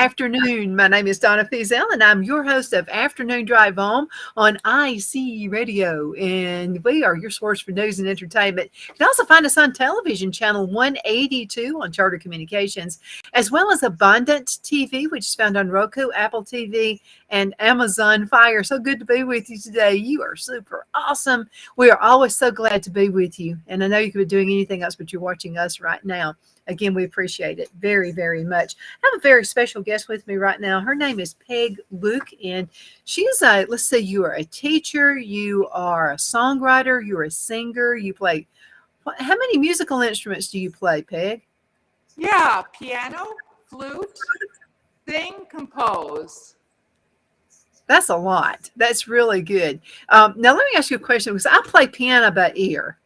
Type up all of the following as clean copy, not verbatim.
afternoon. My name is Donna Fiesel, and I'm your host of Afternoon Drive Home on IC Radio. And we are your source for news and entertainment. You can also find us on television, channel 182 on Charter Communications, as well as Abundant TV, which is found on Roku, Apple TV, and Amazon Fire. So good to be with you today. You are super awesome. We are always so glad to be with you. And I know you could be doing anything else, but you're watching us right now. Again, we appreciate it very, very much. I have a very special guest with me right now. Her name is Peg Luke, and she's let's say you are a teacher, you are a songwriter, you're a singer, you play. How many musical instruments do you play, Peg? Yeah, piano, flute, sing, compose. That's a lot. That's really good. Now, let me ask you a question, because I play piano by ear.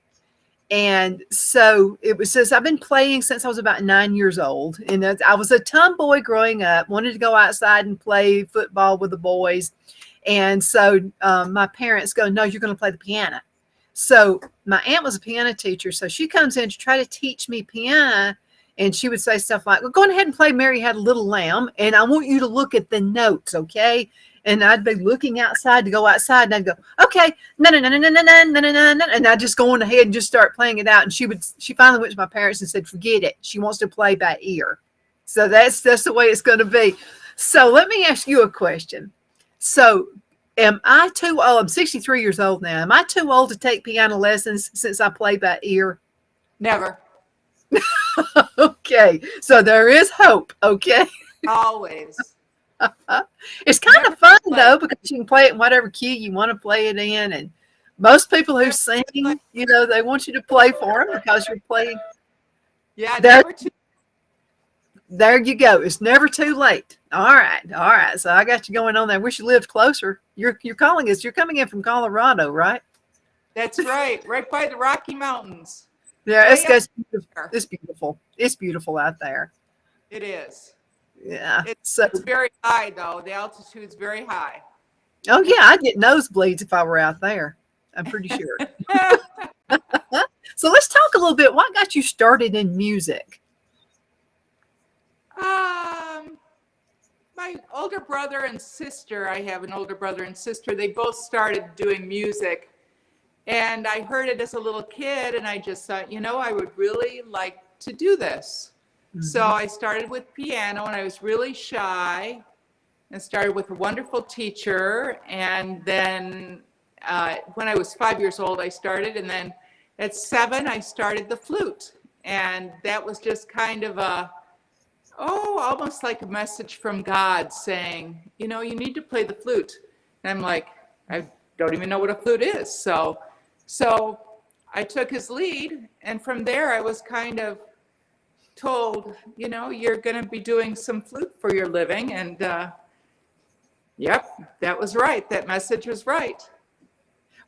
And so it was just, I've been playing since I was about 9 years old. And I was a tomboy growing up, wanted to go outside and play football with the boys. And so my parents go, no, you're going to play the piano. So my aunt was a piano teacher. So she comes in to try to teach me piano. And she would say stuff like, well, go ahead and play Mary Had a Little Lamb. And I want you to look at the notes, okay? And I'd be looking outside to go outside, and I'd go, okay, no, and I'd just go on ahead and just start playing it out. And she finally went to my parents and said, forget it. She wants to play by ear. So that's the way it's going to be. So let me ask you a question. So am I too old? I'm 63 years old now. Am I too old to take piano lessons since I play by ear? Never. Okay. So there is hope. Okay. Always. It's kind of fun though, because you can play it in whatever key you want to play it in, and most people who sing, they want you to play for them because you're playing. Yeah, there you go. It's never too late. All right. So I got you going on there. I wish you lived closer. You're calling us. You're coming in from Colorado, right? That's right by the Rocky Mountains. Yeah, it's beautiful. It's beautiful out there. It is. Yeah. It's very high, though. The altitude's very high. Oh, yeah. I'd get nosebleeds if I were out there. I'm pretty sure. So let's talk a little bit. What got you started in music? My older brother and sister, I have an older brother and sister, they both started doing music. And I heard it as a little kid, and I just thought, I would really like to do this. So I started with piano, and I was really shy, and started with a wonderful teacher. And then when I was 5 years old, I started. And then at 7, I started the flute. And that was just kind of almost like a message from God saying, you need to play the flute. And I'm like, I don't even know what a flute is. So I took his lead. And from there, I was kind of told, you're going to be doing some flute for your living. And yep, that was right. That message was right.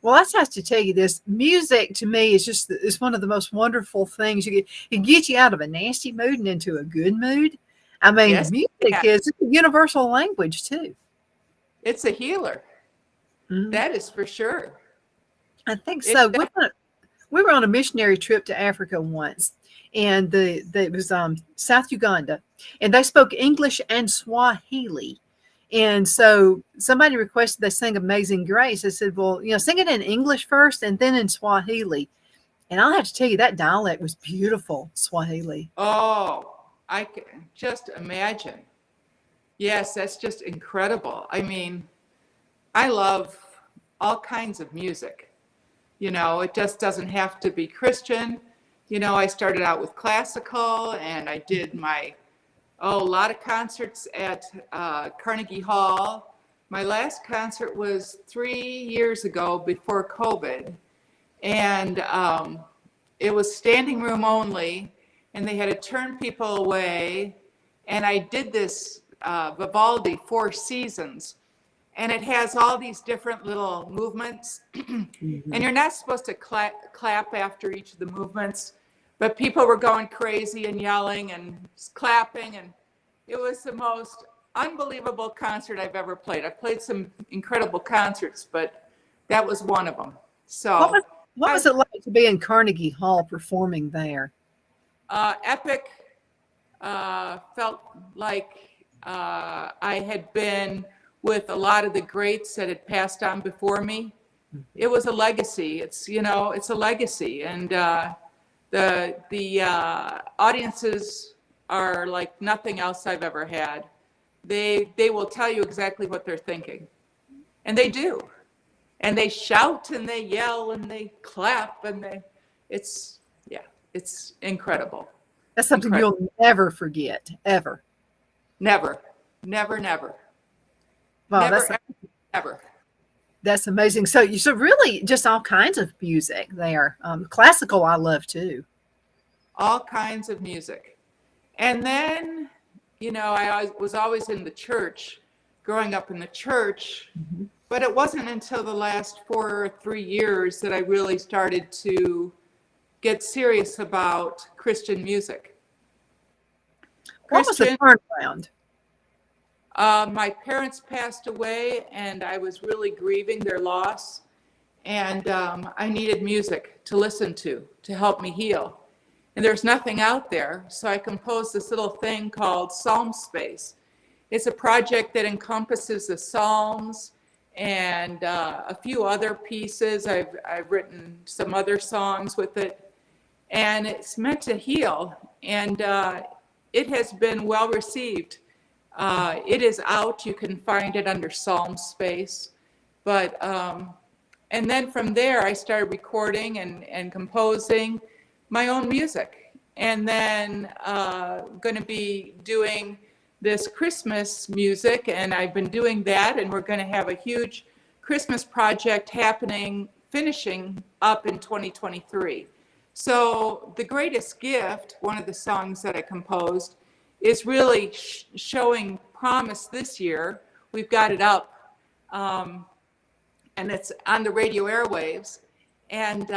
Well, I have to tell you this. Music to me is one of the most wonderful things. It can get you out of a nasty mood and into a good mood. I mean, yes, music is a universal language too. It's a healer. Mm-hmm. That is for sure. I think so. We were on a missionary trip to Africa once. And it was South Uganda, and they spoke English and Swahili. And so somebody requested they sing Amazing Grace. I said, well, sing it in English first and then in Swahili. And I'll have to tell you, that dialect was beautiful, Swahili. Oh, I can just imagine. Yes, that's just incredible. I mean, I love all kinds of music. It just doesn't have to be Christian. I started out with classical, and I did a lot of concerts at Carnegie Hall. My last concert was 3 years ago before COVID, and it was standing room only, and they had to turn people away. And I did this Vivaldi Four Seasons, and it has all these different little movements, mm-hmm. And you're not supposed to clap after each of the movements. But people were going crazy and yelling and clapping, and it was the most unbelievable concert I've ever played. I've played some incredible concerts, but that was one of them. So what was it like to be in Carnegie Hall performing there? Epic. Felt like I had been with a lot of the greats that had passed on before me. It was a legacy. It's a legacy, and the audiences are like nothing else I've ever had. They will tell you exactly what they're thinking, and they do, and they shout and they yell and they clap it's yeah, it's incredible. That's something Incredible. you'll never forget, ever. Never, never, never, Wow, never, ever, ever. that's amazing. So really just all kinds of music there. Classical I love too. All kinds of music. And then, was always in the church, growing up in the church, but it wasn't until the last 4 or 3 years that I really started to get serious about Christian music. What was the turnaround? My parents passed away, and I was really grieving their loss, and I needed music to listen to help me heal. And there's nothing out there, so I composed this little thing called Psalm Space. It's a project that encompasses the Psalms and a few other pieces. I've written some other songs with it, and it's meant to heal, and it has been well received. It is out. You can find it under Psalm Space. But, and then from there, I started recording and composing my own music. And then going to be doing this Christmas music, and I've been doing that, and we're going to have a huge Christmas project finishing up in 2023. So the greatest gift, one of the songs that I composed, is really showing promise this year. We've got it up, and it's on the radio airwaves, and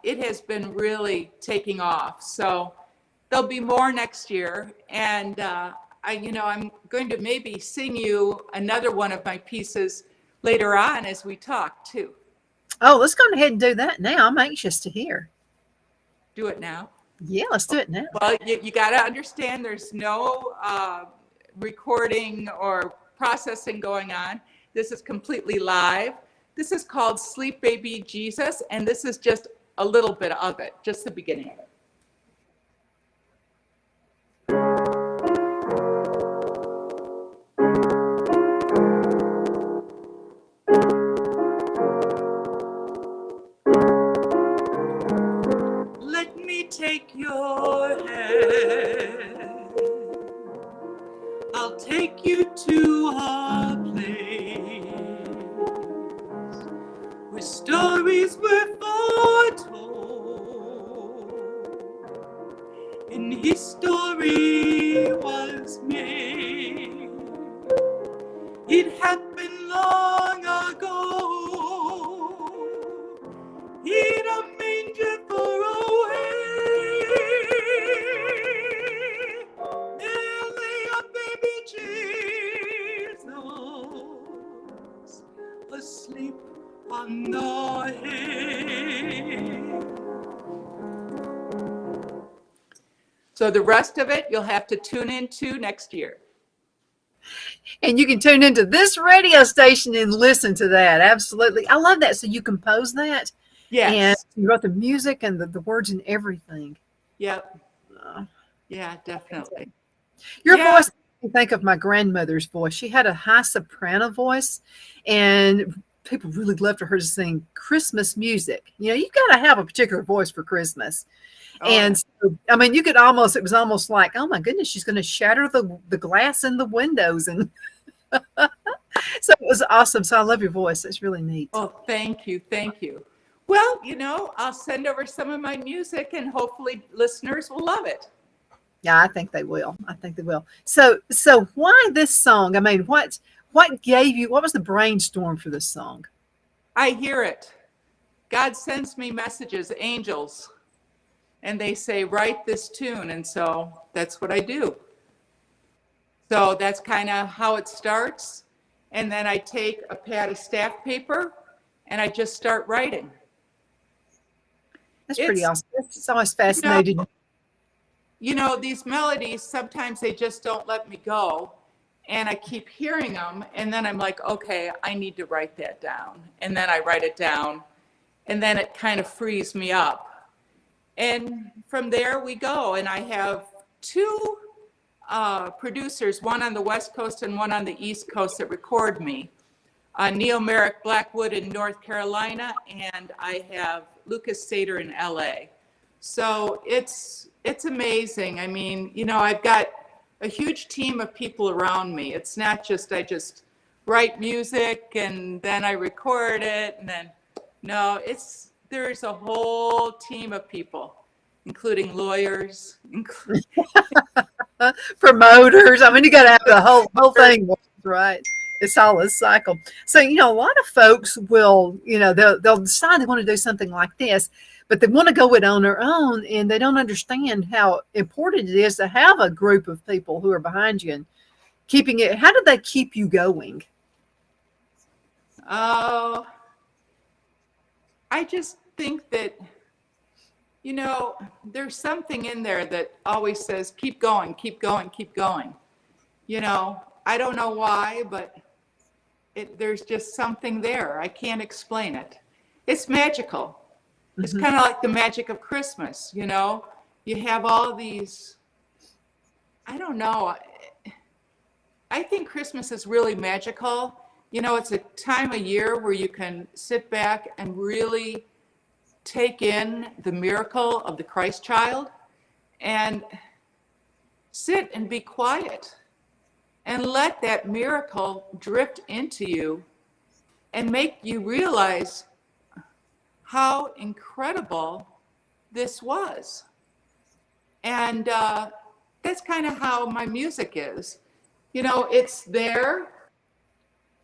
it has been really taking off. So there'll be more next year, and I'm going to maybe sing you another one of my pieces later on as we talk too. Oh, let's go ahead and do that now. I'm anxious to hear. Do it now. Yeah, let's do it now. Well, you got to understand there's no recording or processing going on. This is completely live. This is called Sleep Baby Jesus, and this is just a little bit of it, just the beginning of it. Let me take your hand. I'll take you to a place where stories were foretold and history was made. It happened long ago in a manger for away. There lay a baby Jesus asleep on the hay. So the rest of it you'll have to tune into next year. And you can tune into this radio station and listen to that. Absolutely. I love that. So you compose that? Yes. And you wrote the music and the words and everything. Yep. Yeah, definitely. Your voice, I think of my grandmother's voice. She had a high soprano voice, and people really loved for her to sing Christmas music. You've got to have a particular voice for Christmas. Oh, and so, I mean, it was almost like, oh my goodness, she's going to shatter the glass in the windows. And so it was awesome. So I love your voice. It's really neat. Oh, thank you. Thank you. Well, I'll send over some of my music and hopefully listeners will love it. Yeah, I think they will. So why this song? I mean, what was the brainstorm for this song? I hear it. God sends me messages, angels, and they say, write this tune. And so that's what I do. So that's kind of how it starts. And then I take a pad of staff paper and I just start writing. That's pretty awesome. It's always fascinating. These melodies, sometimes they just don't let me go. and I keep hearing them, and then I'm like, okay, I need to write that down. And then I write it down, and then it kind of frees me up. And from there we go. And I have two producers, one on the West Coast and one on the East Coast, that record me. Neil Merrick Blackwood in North Carolina, and I have Lucas Sater in LA. So it's amazing. I mean, you know, I've got a huge team of people around me. It's not just I just write music and then I record it, and then no, there's a whole team of people, including lawyers, Promoters. I mean, you got to have the whole thing, right? It's all a cycle. So, you know, a lot of folks will, you know, they'll decide they want to do something like this, but they want to go it on their own, and they don't understand how important it is to have a group of people who are behind you and keeping it. How did they keep you going? Oh, I just think that, you know, there's something in there that always says, keep going, keep going, keep going. You know, I don't know why, but there's just something there. I can't explain it. It's magical. It's kind of like the magic of Christmas, you know? You have all these, I don't know. I think Christmas is really magical. You know, it's a time of year where you can sit back and really take in the miracle of the Christ child and sit and be quiet and let that miracle drift into you and make you realize how incredible this was. And that's kind of how my music is. You know, it's there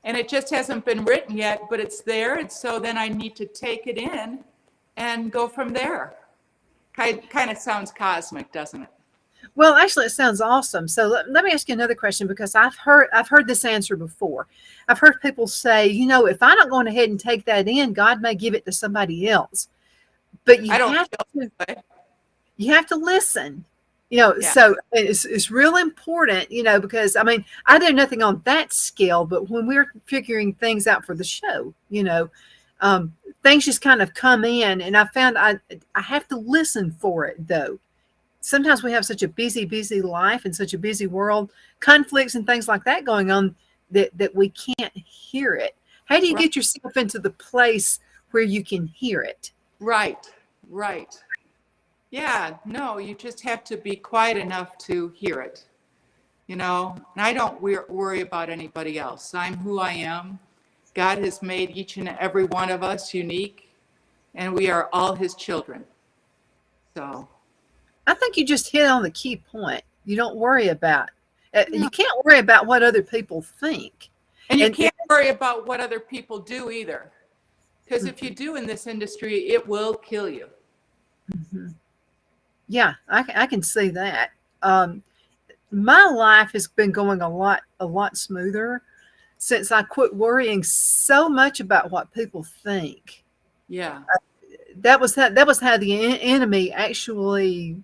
and it just hasn't been written yet, but it's there. And so then I need to take it in and go from there. Kind of sounds cosmic, doesn't it? Well, actually, it sounds awesome. So let me ask you another question, because I've heard this answer before. I've heard people say, you know, if I'm not going ahead and take that in, God may give it to somebody else. But you have to listen. You know, Yeah. So it's real important, you know, because I mean, I do nothing on that scale, but when we're figuring things out for the show, you know, things just kind of come in, and I found I have to listen for it though. Sometimes we have such a busy life and such a busy world, conflicts and things like that going on that we can't hear it. How do you get yourself into the place where you can hear it? Right. Yeah, no, you just have to be quiet enough to hear it, you know, and I don't worry about anybody else. I'm who I am. God has made each and every one of us unique, and we are all his children. So I think you just hit on the key point. You don't worry about you can't worry about what other people think. And you can't worry about what other people do either. Because if you do in this industry, it will kill you. Mm-hmm. Yeah, I can see that. My life has been going a lot smoother since I quit worrying so much about what people think. Yeah. That was how the enemy actually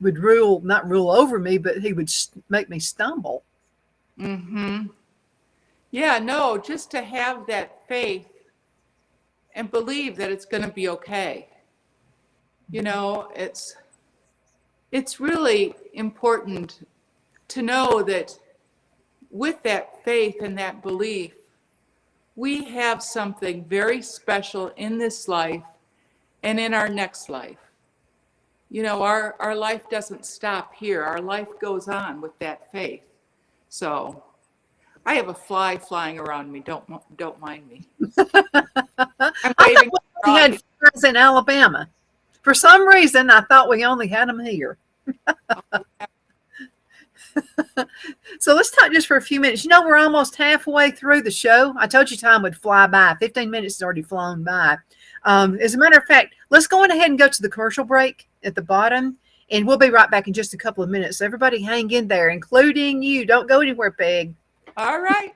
would not rule over me, but he would make me stumble. Mm-hmm. Yeah, no, just to have that faith and believe that it's going to be okay. You know, it's really important to know that with that faith and that belief, we have something very special in this life and in our next life. You know, our life doesn't stop here. Our life goes on with that faith. So I have a fly flying around me. Don't mind me. I'm waving. We had friends in Alabama. For some reason, I thought we only had them here. So let's talk just for a few minutes. You know, we're almost halfway through the show. I told you time would fly by. 15 minutes has already flown by. As a matter of fact, let's go on ahead and go to the commercial break at the bottom, and we'll be right back in just a couple of minutes. So everybody hang in there, including you. Don't go anywhere, Peg. All right.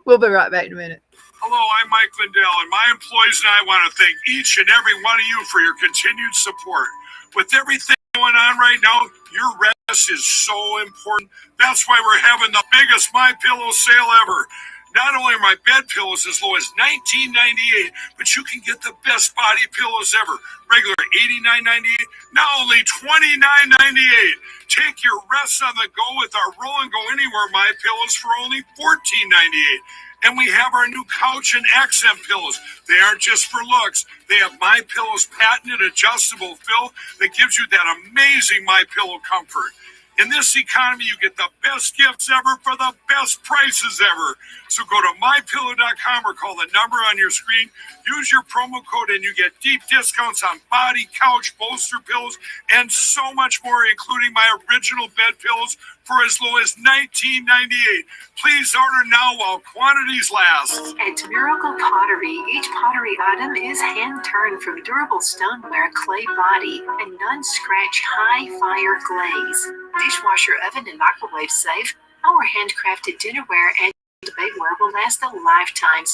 We'll be right back in a minute. Hello, I'm Mike Lindell, and my employees and I want to thank each and every one of you for your continued support. With everything going going on right now, your rest is so important. That's why we're having the biggest My Pillow sale ever. Not only are my bed pillows as low as $19.98, but you can get the best body pillows ever. Regular $89.98, now only $29.98. Take your rest on the go with our Roll and Go Anywhere My Pillows for only $14.98. And we have our new couch and accent pillows. They aren't just for looks. They have My Pillow's patented adjustable fill that gives you that amazing My Pillow comfort. In this economy, you get the best gifts ever for the best prices ever. So go to mypillow.com or call the number on your screen. Use your promo code and you get deep discounts on body, couch, bolster pillows, and so much more, including my original bed pillows for as low as $19.98. Please order now while quantities last. At Miracle Pottery, each pottery item is hand-turned from durable stoneware, clay body, and non-scratch high-fire glaze. Dishwasher, oven, and microwave safe, our handcrafted dinnerware and bakeware will last a lifetime,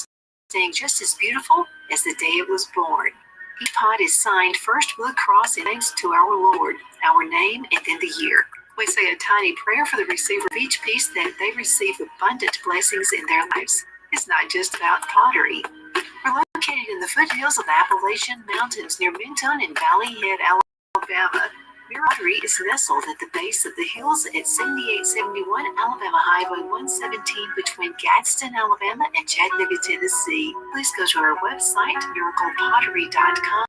staying just as beautiful as the day it was born. Each pot is signed first with a cross and thanks to our Lord, our name, and then the year. We say a tiny prayer for the receiver of each piece that they receive abundant blessings in their lives. It's not just about pottery. We're located in the foothills of the Appalachian Mountains near Minton and Valley Head, Alabama. Your pottery is nestled at the base of the hills at 7871 Alabama Highway 117 between Gadsden, Alabama and Chattanooga, Tennessee. Please go to our website, miraclepottery.com,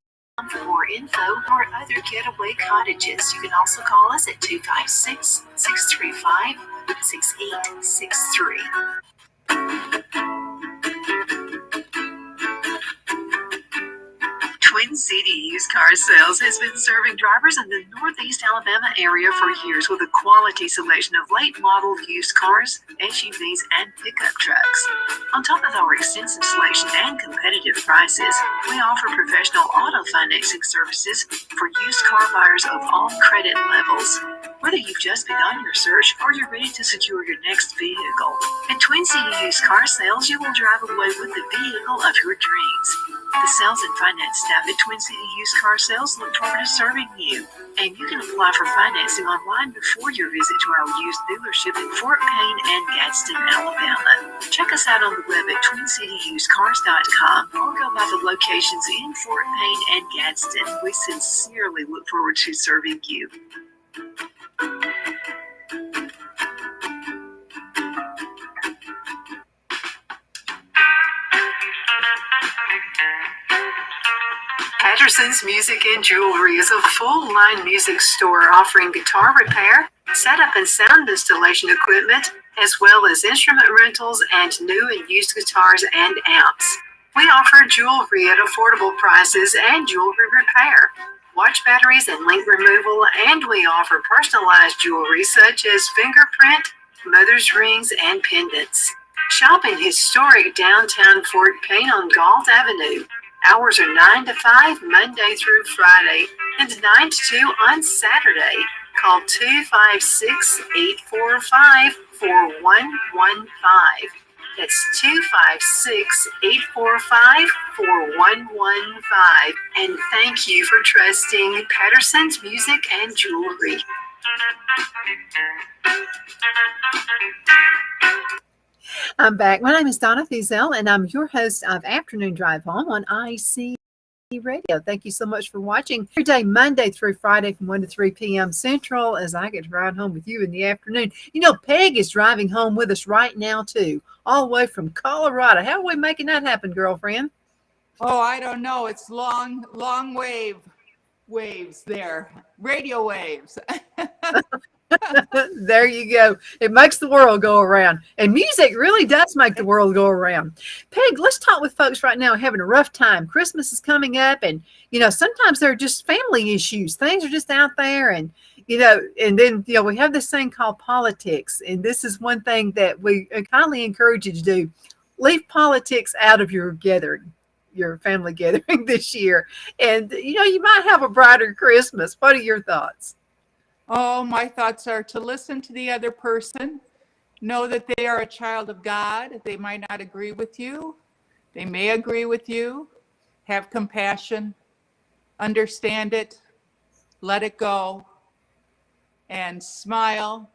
for more info or other getaway cottages. You can also call us at 256-635-6863. Twin City Used Car Sales has been serving drivers in the Northeast Alabama area for years with a quality selection of late model used cars, SUVs, and pickup trucks. On top of our extensive selection and competitive prices, we offer professional auto financing services for used car buyers of all credit levels. Whether you've just begun your search or you're ready to secure your next vehicle, at Twin City Used Car Sales, you will drive away with the vehicle of your dreams. The sales and finance staff at Twin City Used Car Sales look forward to serving you, and you can apply for financing online before your visit to our used dealership in Fort Payne and Gadsden, Alabama. Check us out on the web at twincityusedcars.com or go by the locations in Fort Payne and Gadsden. We sincerely look forward to serving you. Patterson's Music and Jewelry is a full-line music store offering guitar repair, setup and sound installation equipment, as well as instrument rentals and new and used guitars and amps. We offer jewelry at affordable prices and jewelry repair, watch batteries and link removal, and we offer personalized jewelry such as fingerprint, mother's rings, and pendants. Shop in historic downtown Fort Payne on Galt Avenue. Hours are 9 to 5, Monday through Friday, and 9 to 2 on Saturday. Call 256-845-4115. That's 256-845-4115. And thank you for trusting Patterson's Music and Jewelry. I'm back. My name is Donna Fiesel, and I'm your host of Afternoon Drive Home on IC Radio. Thank you so much for watching every day, Monday through Friday from 1 to 3 p.m. Central, as I get to ride home with you in the afternoon. You know, Peg is driving home with us right now, too, all the way from Colorado. How are we making that happen, girlfriend? Oh, I don't know. It's long waves there. Radio waves. There you go. It makes the world go around. And music really does make the world go around. Peg, let's talk with folks right now having a rough time. Christmas is coming up, and, you know, sometimes they're just family issues. Things are just out there, and, you know, and then, you know, we have this thing called politics. And this is one thing that we kindly encourage you to do. Leave politics out of your gathering, your family gathering this year. And, you know, you might have a brighter Christmas. What are your thoughts? Oh, my thoughts are to listen to the other person, know that they are a child of God. They might not agree with you. They may agree with you. Have compassion, understand it, let it go, and smile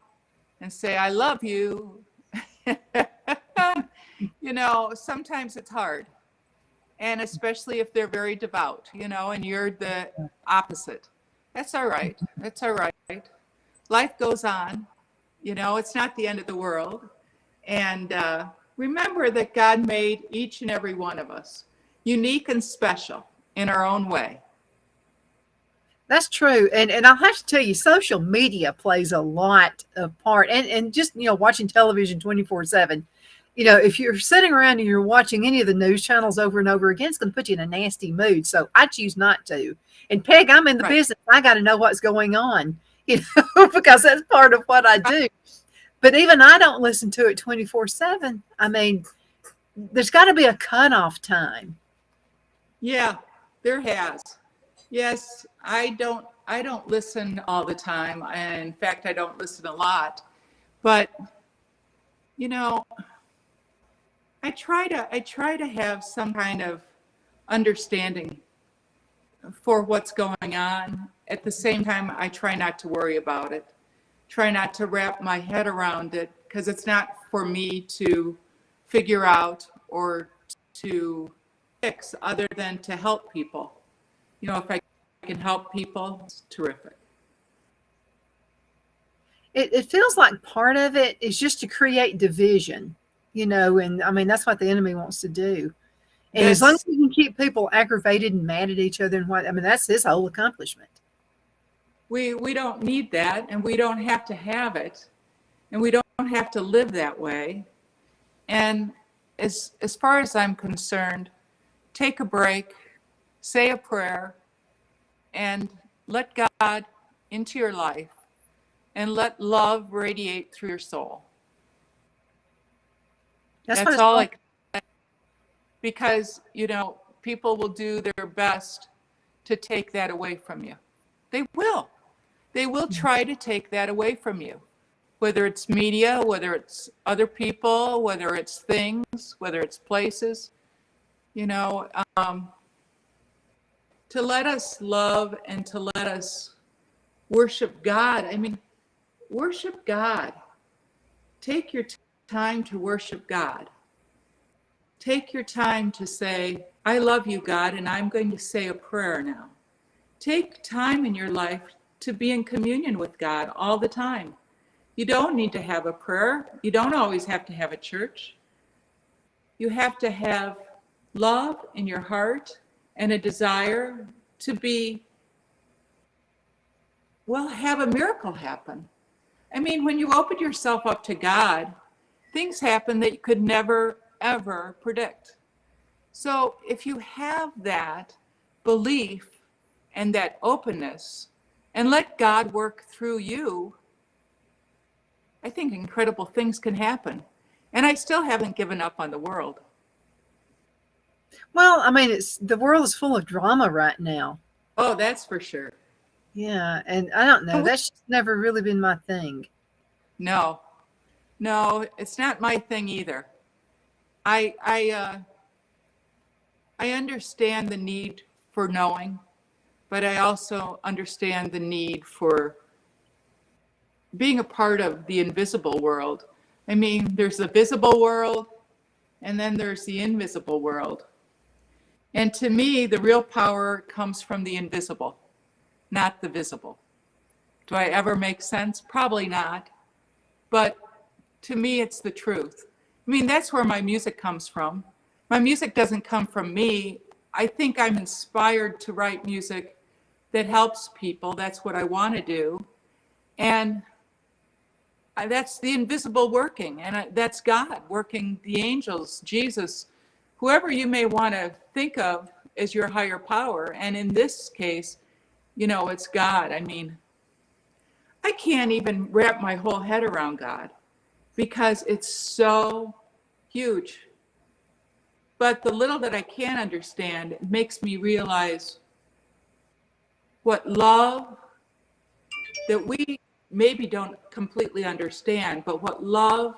and say, I love you. You know, sometimes it's hard. And especially if they're very devout, you know, and you're the opposite. That's all right. That's all right. Life goes on. You know, it's not the end of the world. And remember that God made each and every one of us unique and special in our own way. That's true. And I'll have to tell you, social media plays a lot of part. And just, you know, watching television 24/7. You know, if you're sitting around and you're watching any of the news channels over and over again, it's going to put you in a nasty mood. So I choose not to. And Peg, I'm in the Right. business. I got to know what's going on, you know, because that's part of what I do. But even I don't listen to it 24/7. I mean, there's got to be a cutoff time. Yeah, there has. Yes, I don't listen all the time. And in fact, I don't listen a lot. But you know, I try to have some kind of understanding for what's going on. At the same time, I try not to worry about it. Try not to wrap my head around it, because it's not for me to figure out or to fix, other than to help people. You know, if I can help people, it's terrific. It feels like part of it is just to create division, you know, and I mean, that's what the enemy wants to do. And as long as That's he can keep people aggravated and mad at each other and what, I mean, that's his whole accomplishment. we don't need that, and we don't have to have it, and we don't have to live that way. And as far as I'm concerned, take a break, say a prayer, and let God into your life, and let love radiate through your soul. That's what That's it's all like. because, you know, people will do their best to take that away from you. They will. They will try to take that away from you, whether it's media, whether it's other people, whether it's things, whether it's places, you know, to let us love and to let us worship God. I mean, worship God. Take your time to worship God. Take your time to say, I love you, God, and I'm going to say a prayer now. Take time in your life to be in communion with God all the time. You don't need to have a prayer. You don't always have to have a church. You have to have love in your heart and a desire to be, well, have a miracle happen. I mean, when you open yourself up to God, things happen that you could never, ever predict. So if you have that belief and that openness, and let God work through you, I think incredible things can happen. And I still haven't given up on the world. Well, I mean, it's the world is full of drama right now. Oh, that's for sure. Yeah, and I don't know. That's just never really been my thing. No, it's not my thing either. I understand the need for knowing, but I also understand the need for being a part of the invisible world. I mean, there's the visible world, and then there's the invisible world. And to me, the real power comes from the invisible, not the visible. Do I ever make sense? Probably not. But to me, it's the truth. I mean, that's where my music comes from. My music doesn't come from me. I think I'm inspired to write music that helps people. That's what I want to do. And that's the invisible working. And that's God working, the angels, Jesus, whoever you may want to think of as your higher power. And in this case, you know, it's God. I mean, I can't even wrap my whole head around God because it's so huge. But the little that I can understand, it makes me realize what love that we maybe don't completely understand, but what love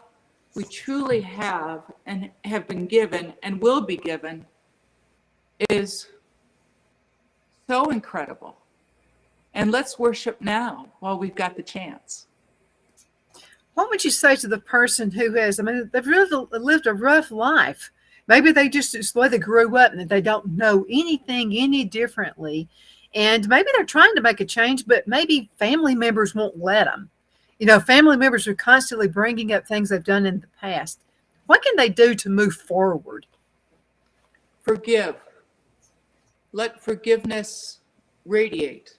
we truly have and have been given and will be given is so incredible. And let's worship now while we've got the chance. What would you say to the person who has, I mean, they've lived a rough life? Maybe they just, it's the way they grew up and they don't know anything any differently. And maybe they're trying to make a change, but maybe family members won't let them. You know, family members are constantly bringing up things they've done in the past. What can they do to move forward? Forgive. Let forgiveness radiate,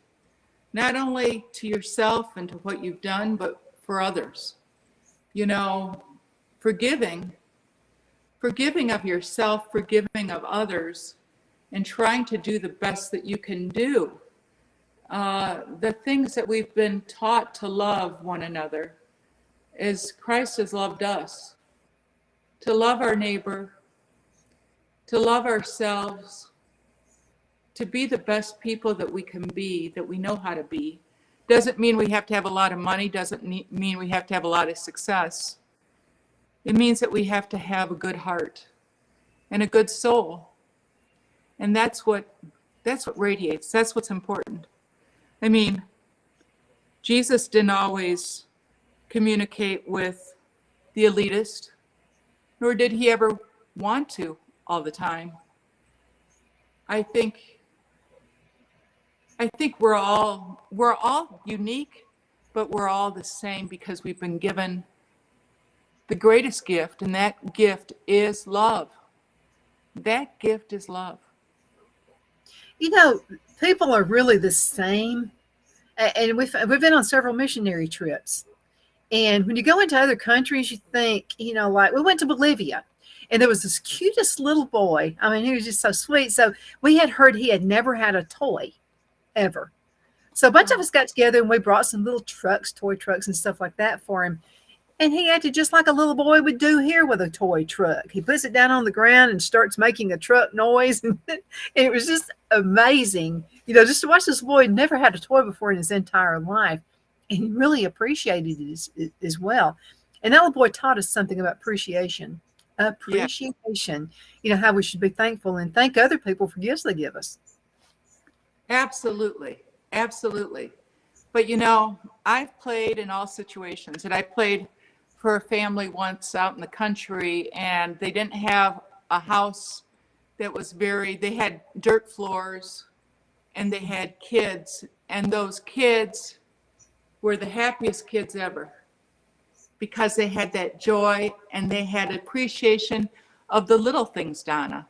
not only to yourself and to what you've done, but for others. You know, forgiving of yourself, forgiving of others, and trying to do the best that you can do. The things that we've been taught to love one another as Christ has loved us, to love our neighbor, to love ourselves, to be the best people that we can be, that we know how to be. Doesn't mean we have to have a lot of money, doesn't mean we have to have a lot of success. It means that we have to have a good heart and a good soul. And that's what radiates. That's what's important. I mean, Jesus didn't always communicate with the elitist, nor did he ever want to all the time. I think we're all unique, but we're all the same because we've been given the greatest gift, and that gift is love. That gift is love. You know, people are really the same. And we've been on several missionary trips. And when you go into other countries, you think, you know, like we went to Bolivia and there was this cutest little boy. I mean, he was just so sweet. So we had heard he had never had a toy ever. So a bunch of us got together and we brought some little trucks, toy trucks and stuff like that for him. And he acted just like a little boy would do here with a toy truck. He puts it down on the ground and starts making a truck noise. And it was just amazing, you know, just to watch this boy never had a toy before in his entire life. And he really appreciated it as well. And that little boy taught us something about appreciation. Appreciation, you know, how we should be thankful and thank other people for gifts they give us. Absolutely. Absolutely. But, you know, I've played in all situations, and I played for a family once out in the country, and they didn't have a house that was they had dirt floors, and they had kids, and those kids were the happiest kids ever because they had that joy and they had appreciation of the little things, Donna.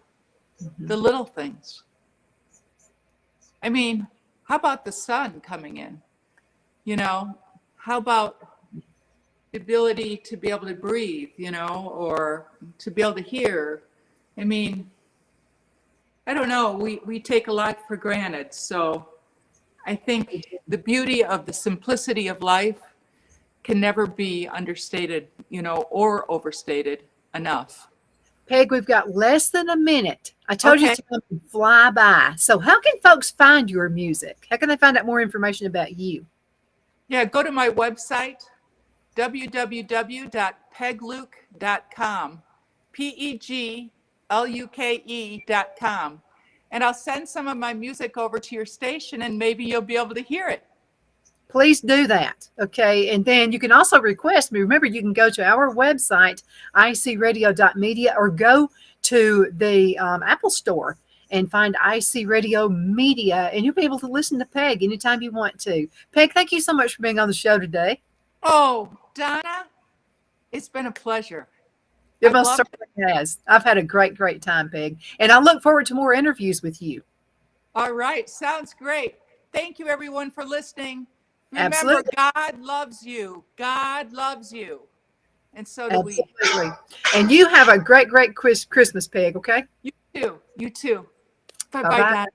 Mm-hmm. The little things. I mean, how about the sun coming in? You know, how about the ability to be able to breathe, you know, or to be able to hear? I mean, I don't know, we take a lot for granted. So I think the beauty of the simplicity of life can never be understated, you know, or overstated enough. Peg, we've got less than a minute. I told you to come and fly by. So how can folks find your music? How can they find out more information about you? Yeah, go to my website, www.pegluke.com, PEGLUKE.com. And I'll send some of my music over to your station and maybe you'll be able to hear it. Please do that. Okay. And then you can also request me. Remember, you can go to our website, icradio.media, or go to the Apple Store and find IC Radio Media, and you'll be able to listen to Peg anytime you want to. Peg, thank you so much for being on the show today. Oh, Donna, it's been a pleasure. It most certainly has. I've had a great time, Peg. And I look forward to more interviews with you. All right. Sounds great. Thank you, everyone, for listening. Remember, Absolutely. God loves you. God loves you. And so do we. Absolutely. And you have a great Christmas, Peg, okay? You too. You too. Bye-bye, Bye-bye. Donna.